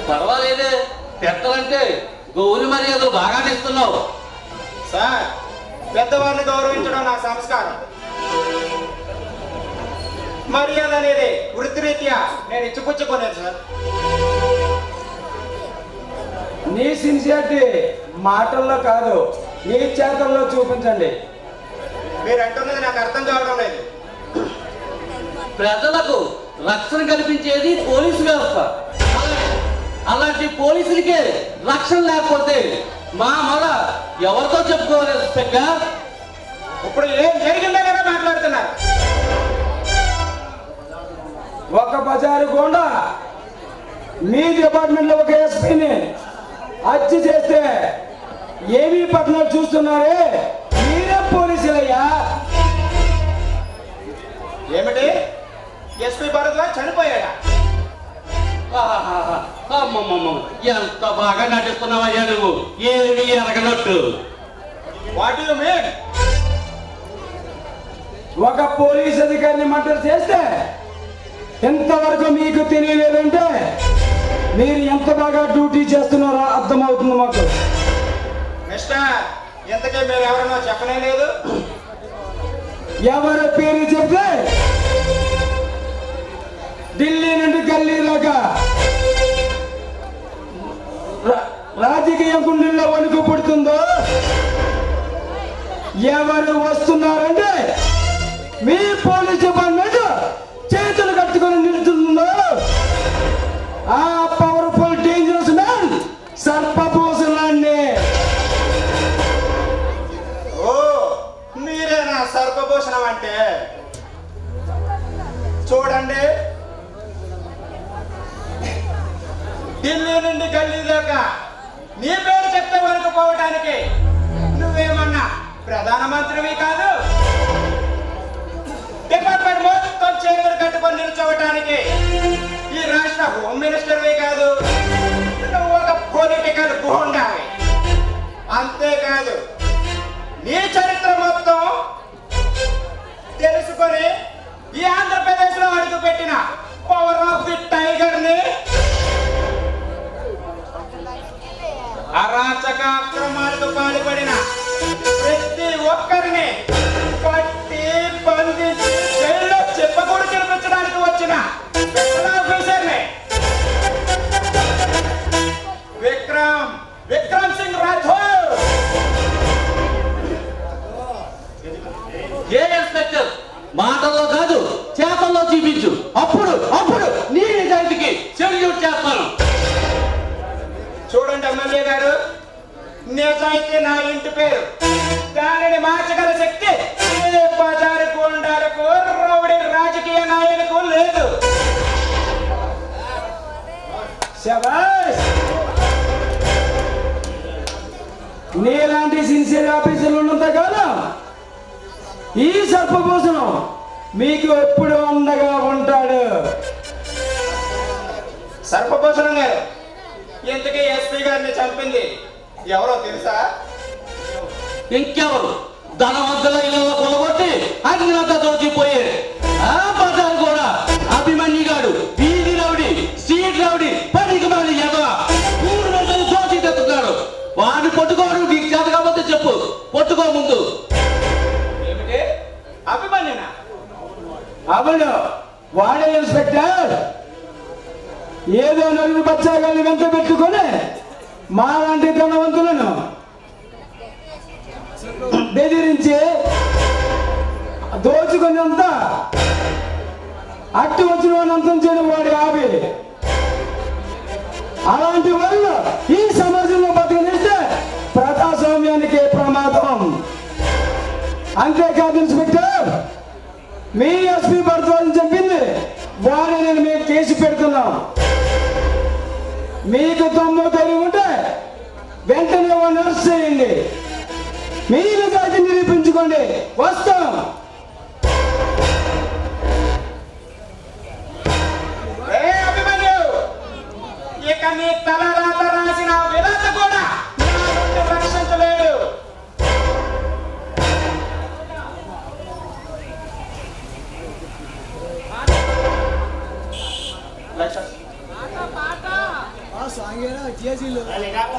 పర్వాలేదే, పెద్దలంటే గౌరి మర్యాదలు బాగానే ఇస్తున్నావు. సార్, పెద్దవారిని గౌరవించడం నా సంస్కారం. మర్యాద అనేది వృత్తిరీత్యా నేను ఇచ్చిపుచ్చుకోలేదు సార్. నీ సిన్సియారిటీ మాటల్లో కాదు, నీ చేతల్లో చూపించండి. మీరు అంటున్నది నాకు అర్థం కావడం లేదు. ప్రజలకు రక్షణ కల్పించేది పోలీసు వ్యవస్థ. అలాంటి పోలీసులకే రక్షణ లేకపోతే మా మొద ఎవరితో చెప్పుకోవాలి ఇన్స్పెక్టర్? ఇప్పుడు ఏం జరిగిందో కదా మాట్లాడుతున్నారు. ఒక బజారు గుండా మీ డిపార్ట్మెంట్లో ఒక ఎస్పీని హత్య చేస్తే ఏమీ పట్టణాలు చూస్తున్నారే, మీరే పోలీసులయ్యా. ఏమిటి, ఎస్పీ భరద్వాజ్ చనిపోయాడా? ఎంత బాగా నటిస్తున్నావయ్యా నువ్వు, ఏమి ఎరగనట్టు. What you mean? ఒక పోలీస్ అధికారిని మర్డర్ చేస్తే ఎంతవరకు మీకు తెలియలేదంటే మీరు ఎంత బాగా డ్యూటీ చేస్తున్నారో అర్థమవుతుంది మాకు. మిస్టర్, ఇంతకీ మీరు ఎవరన్నా చెప్పనే లేదు. ఎవరి పేరు చెప్తే ఢిల్లీ నుండి గల్లీ దాకా రాజకీయ గుండెల్లో వణుకు పుడుతుందో, ఎవరు వస్తున్నారంటే మీ పోలీస్ డిపార్ట్మెంట్ చేతులు కట్టుకొని నిలుతుందో ఆ పవర్ఫుల్ డేంజరస్ మ్యాన్ సర్పభూషణాన్ని. ఓ, మీరేనా సర్పభూషణం అంటే? చూడండి, ఢిల్లీ నుండి గల్లీ దాకా నీ పేరు చెప్తే వరకు పోవటానికి నువ్వేమన్నా ప్రధానమంత్రివి కాదు. డిపార్ట్మెంట్ మొత్తం చేతులు కట్టుకొని నిల్చోవటానికి ఈ రాష్ట్ర హోమ్ మినిస్టర్వి కాదు. నువ్వు ఒక పొలిటికల్ గూండావి. అంతేకాదు, నీ చరిత్ర మొత్తం తెలుసుకొని ఈ ఆంధ్రప్రదేశ్ లో అడుగు పెట్టిన పవర్ ఆఫ్ ది టైగర్ ని, అరాచక అక్రమాలకు పాల్పడిన ప్రతి ఒక్కరిని పట్టి బంధించి జైల్లో చెప్పకూడదు తినిపించడానికి వచ్చిన స్పెషల్ ఆఫీసర్ని విక్రమ్ సింగ్ రాథోడ్. ఏ ఇన్స్పెక్టర్, మాటల్లో కాదు చేతల్లో చూపించు. అప్పుడు అప్పుడు నీ నిజాయితీకి సెల్యూట్ చేస్తాను. చూడండి ఎమ్మెల్యే గారు, నిజాయితీ నా ఇంటి పేరు. దానిని మార్చగల శక్తి ఏ బజారు గుండాలకు, రౌడీ రాజకీయ నాయకులకు లేదు. శభాష్! నీలాంటి సిన్సియర్ ఆఫీసర్లు ఉన్నంత కాలం ఈ సర్పభూషణం మీకు ఎప్పుడు అండగా ఉంటాడు. సర్పభూషణం గారు, ఇంతకీ ఎస్పీ గారిని చంపింది ఎవరో తెలుసా? ఇంకెవరు? ధనవంతుల ఇళ్ళలో కొలగొట్టి అగ్నినంతా దోచిపోయే ఆ బజారు కూడా అభిమన్యు గాడు, వీధి రౌడీ, స్ట్రీట్ రౌడీ, పనికి మళ్ళీ ఎదవ 3 రోజులు దోచి తెస్తున్నాడు. వాడిని పట్టుకోవడం నీకు చేత కాకపోతే చెప్పు, పట్టుకో ముందు. ఏమిటి, అభిమన్యునా? అవును, వాడే ఇన్స్పెక్టర్. ఏదో నలుగురు బచ్చాగాల్ని వెంట పెట్టుకొని మాలాంటి ధనవంతులను బెదిరించి దోచుకున్నంత అట్టు వచ్చిన వాడిని అంతం చేయడం వాడి ఆవి. అలాంటి వాళ్ళు ఈ సమాజంలో బతకనిస్తే ప్రజాస్వామ్యానికి ప్రమాదం. అంతేకాదు ఇన్స్పెక్టర్, మీ ఎస్పీ భరద్వాజ్ చెప్పింది వారిని నేను మీకు కేసు పెడుతున్నాం. మీకు తమ్ము ధైర్యం ఉంటే వెంటనే వాడిని అరెస్ట్ చేయండి. మీ నిజాయితీ నిరూపించుకోండి. వస్తాం. అభిమన్యు, ఇక నీ తల రాత రాసిన విధాత కూడా నా నుండి రక్షించలేడు. సాంగేనా జేజీలు అది కాదు.